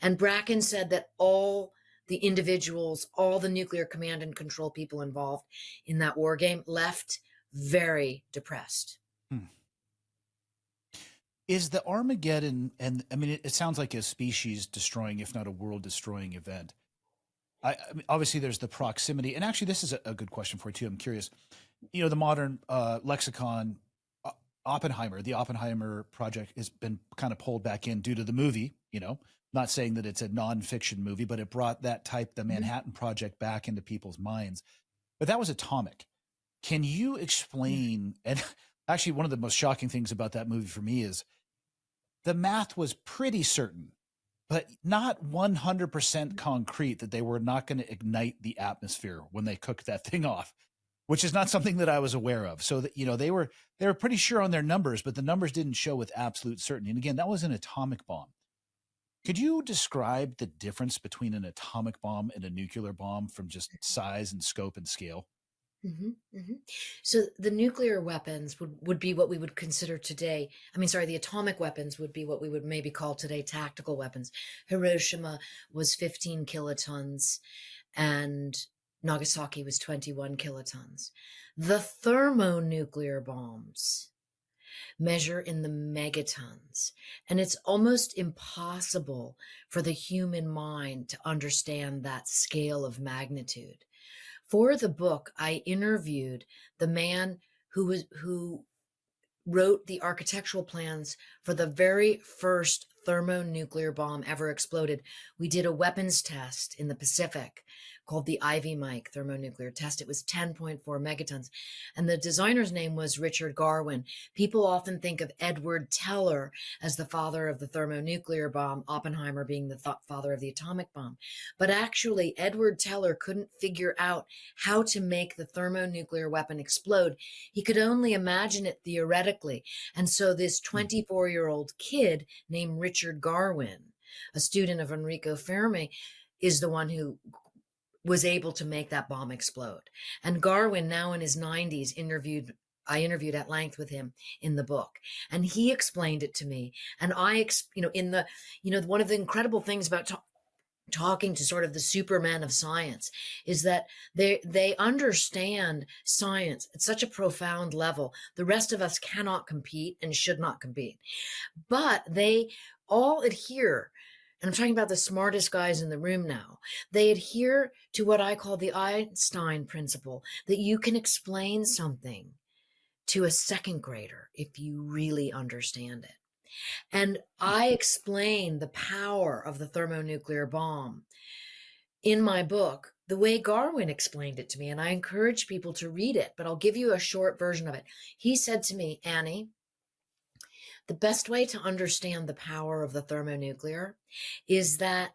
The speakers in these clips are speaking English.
And Bracken said that all the individuals, all the nuclear command and control people involved in that war game left very depressed. Hmm. Is the Armageddon, and I mean, it sounds like a species destroying, if not a world destroying event. I mean, obviously, there's the proximity. And actually, this is a good question for you, too. I'm curious. The modern lexicon, Oppenheimer, the Oppenheimer project has been kind of pulled back in due to the movie, not saying that it's a nonfiction movie, but it brought that type, the Manhattan Project, back into people's minds. But that was atomic. Can you explain? And actually, one of the most shocking things about that movie for me is the math was pretty certain, but not 100% concrete that they were not going to ignite the atmosphere when they cooked that thing off, which is not something that I was aware of. So that, they were pretty sure on their numbers, but the numbers didn't show with absolute certainty. And again, that was an atomic bomb. Could you describe the difference between an atomic bomb and a nuclear bomb from just size and scope and scale? So the nuclear weapons would be what we would consider today. The atomic weapons would be what we would maybe call today tactical weapons. Hiroshima was 15 kilotons and Nagasaki was 21 kilotons. The thermonuclear bombs measure in the megatons, and it's almost impossible for the human mind to understand that scale of magnitude. For the book, I interviewed the man who wrote the architectural plans for the very first thermonuclear bomb ever exploded. We did a weapons test in the Pacific called the Ivy Mike thermonuclear test. It was 10.4 megatons. And the designer's name was Richard Garwin. People often think of Edward Teller as the father of the thermonuclear bomb, Oppenheimer being the father of the atomic bomb. But actually, Edward Teller couldn't figure out how to make the thermonuclear weapon explode. He could only imagine it theoretically. And so this 24-year-old kid named Richard Garwin, a student of Enrico Fermi, is the one who was able to make that bomb explode. And Garwin, now in his 90s, I interviewed at length with him in the book, and he explained it to me. And one of the incredible things about talking to sort of the Superman of science is that they understand science at such a profound level. The rest of us cannot compete and should not compete, but they all adhere. And I'm talking about the smartest guys in the room now. They adhere to what I call the Einstein principle, that you can explain something to a second grader if you really understand it. And I explain the power of the thermonuclear bomb in my book the way Garwin explained it to me. And I encourage people to read it, but I'll give you a short version of it. He said to me, Annie, the best way to understand the power of the thermonuclear is that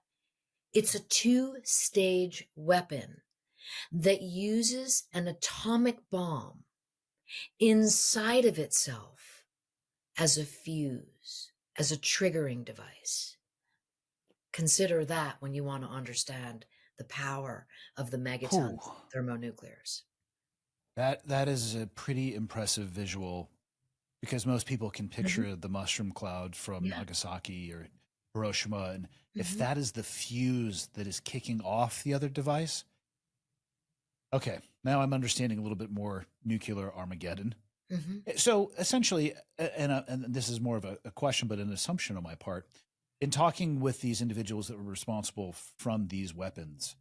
it's a two-stage weapon that uses an atomic bomb inside of itself as a fuse, as a triggering device. Consider that when you want to understand the power of the megaton Whew. thermonuclears. That is a pretty impressive visual because most people can picture the mushroom cloud from Yeah. Nagasaki or Hiroshima. And if Mhm. that is the fuse that is kicking off the other device, okay, now I'm understanding a little bit more nuclear Armageddon. Mhm. So essentially, and this is more of a question, but an assumption on my part, in talking with these individuals that were responsible from these weapons,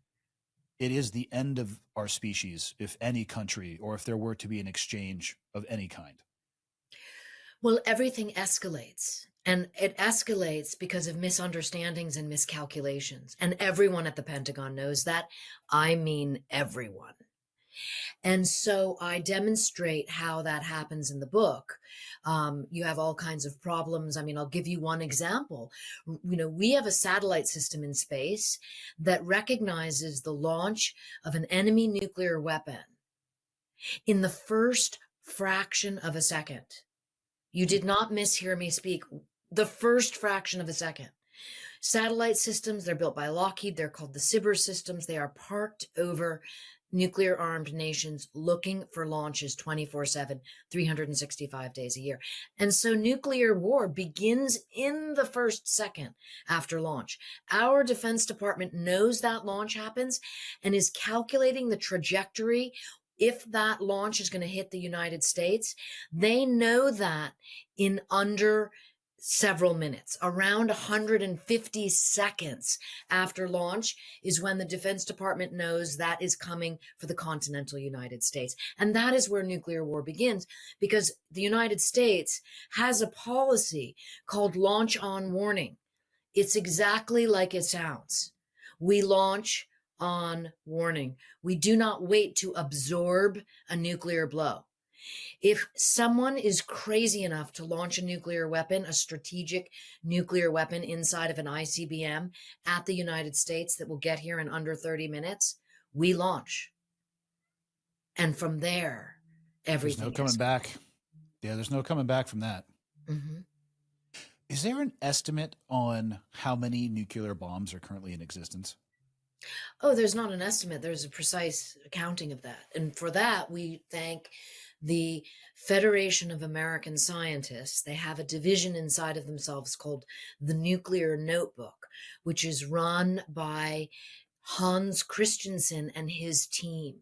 it is the end of our species if any country or if there were to be an exchange of any kind. Well, everything escalates. And it escalates because of misunderstandings and miscalculations. And everyone at the Pentagon knows that. I mean, everyone. And so I demonstrate how that happens in the book. You have all kinds of problems. I'll give you one example. We have a satellite system in space that recognizes the launch of an enemy nuclear weapon in the first fraction of a second. You did not mishear me speak. The first fraction of a second. Satellite systems, they're built by Lockheed. They're called the Cyber systems. They are parked over nuclear armed nations looking for launches 24/7, 365 days a year. And so nuclear war begins in the first second after launch. Our Defense Department knows that launch happens and is calculating the trajectory. If that launch is going to hit the United States, they know that in under several minutes. Around 150 seconds after launch is when the Defense Department knows that is coming for the continental United States. And that is where nuclear war begins, because the United States has a policy called launch on warning. It's exactly like it sounds. We launch on warning. We do not wait to absorb a nuclear blow. If someone is crazy enough to launch a nuclear weapon, a strategic nuclear weapon inside of an ICBM at the United States that will get here in under 30 minutes, we launch. And from there, everything There's no coming back. Yeah, there's no coming back from that. Mm-hmm. Is there an estimate on how many nuclear bombs are currently in existence? Oh, there's not an estimate. There's a precise accounting of that. And for that, we thank the Federation of American Scientists. They have a division inside of themselves called the Nuclear Notebook, which is run by Hans Christensen and his team.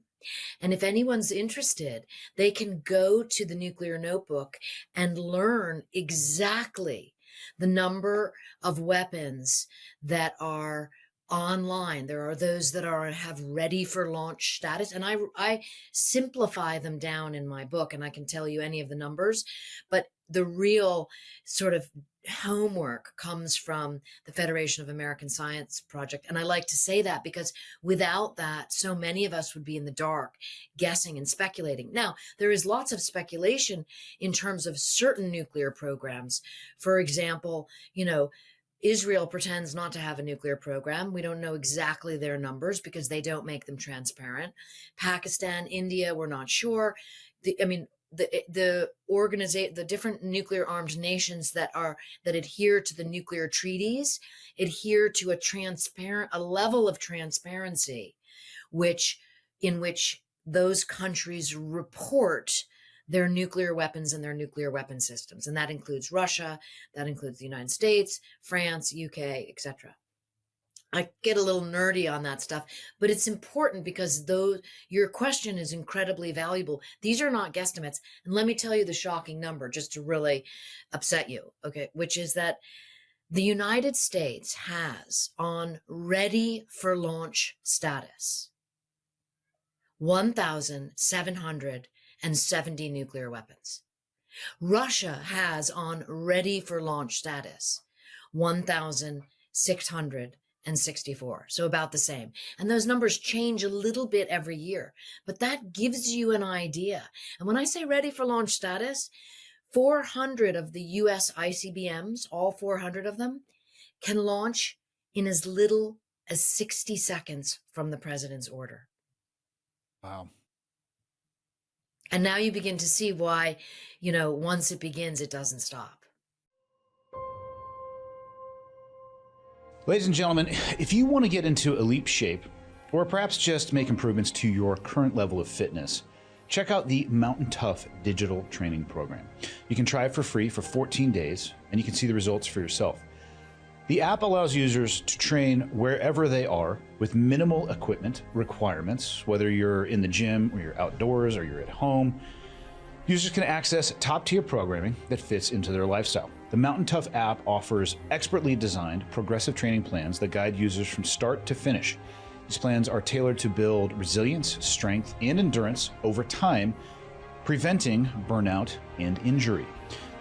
And if anyone's interested, they can go to the Nuclear Notebook and learn exactly the number of weapons that are online. There are those that have ready for launch status, and I simplify them down in my book, and I can tell you any of the numbers, but the real sort of homework comes from the Federation of American Science Project. And I like to say that because without that, so many of us would be in the dark, guessing and speculating. Now, there is lots of speculation in terms of certain nuclear programs. For example, Israel pretends not to have a nuclear program. We don't know exactly their numbers because they don't make them transparent. Pakistan, India, we're not sure. The different nuclear armed nations that adhere to the nuclear treaties adhere to a level of transparency, in which those countries report their nuclear weapons and their nuclear weapon systems. And that includes Russia, that includes the United States, France, UK, etc. I get a little nerdy on that stuff, but it's important because your question is incredibly valuable. These are not guesstimates. And let me tell you the shocking number just to really upset you, okay, which is that the United States has on ready for launch status 1,770 nuclear weapons. Russia has on ready for launch status 1,664. So about the same. And those numbers change a little bit every year, but that gives you an idea. And when I say ready for launch status, 400 of the US ICBMs, all 400 of them, can launch in as little as 60 seconds from the president's order. Wow. And now you begin to see why, once it begins, it doesn't stop. Ladies and gentlemen, if you want to get into elite shape, or perhaps just make improvements to your current level of fitness, check out the Mountain Tough digital training program. You can try it for free for 14 days, and you can see the results for yourself. The app allows users to train wherever they are with minimal equipment requirements, whether you're in the gym or you're outdoors or you're at home. Users can access top-tier programming that fits into their lifestyle. The Mountain Tough app offers expertly designed progressive training plans that guide users from start to finish. These plans are tailored to build resilience, strength, and endurance over time, preventing burnout and injury.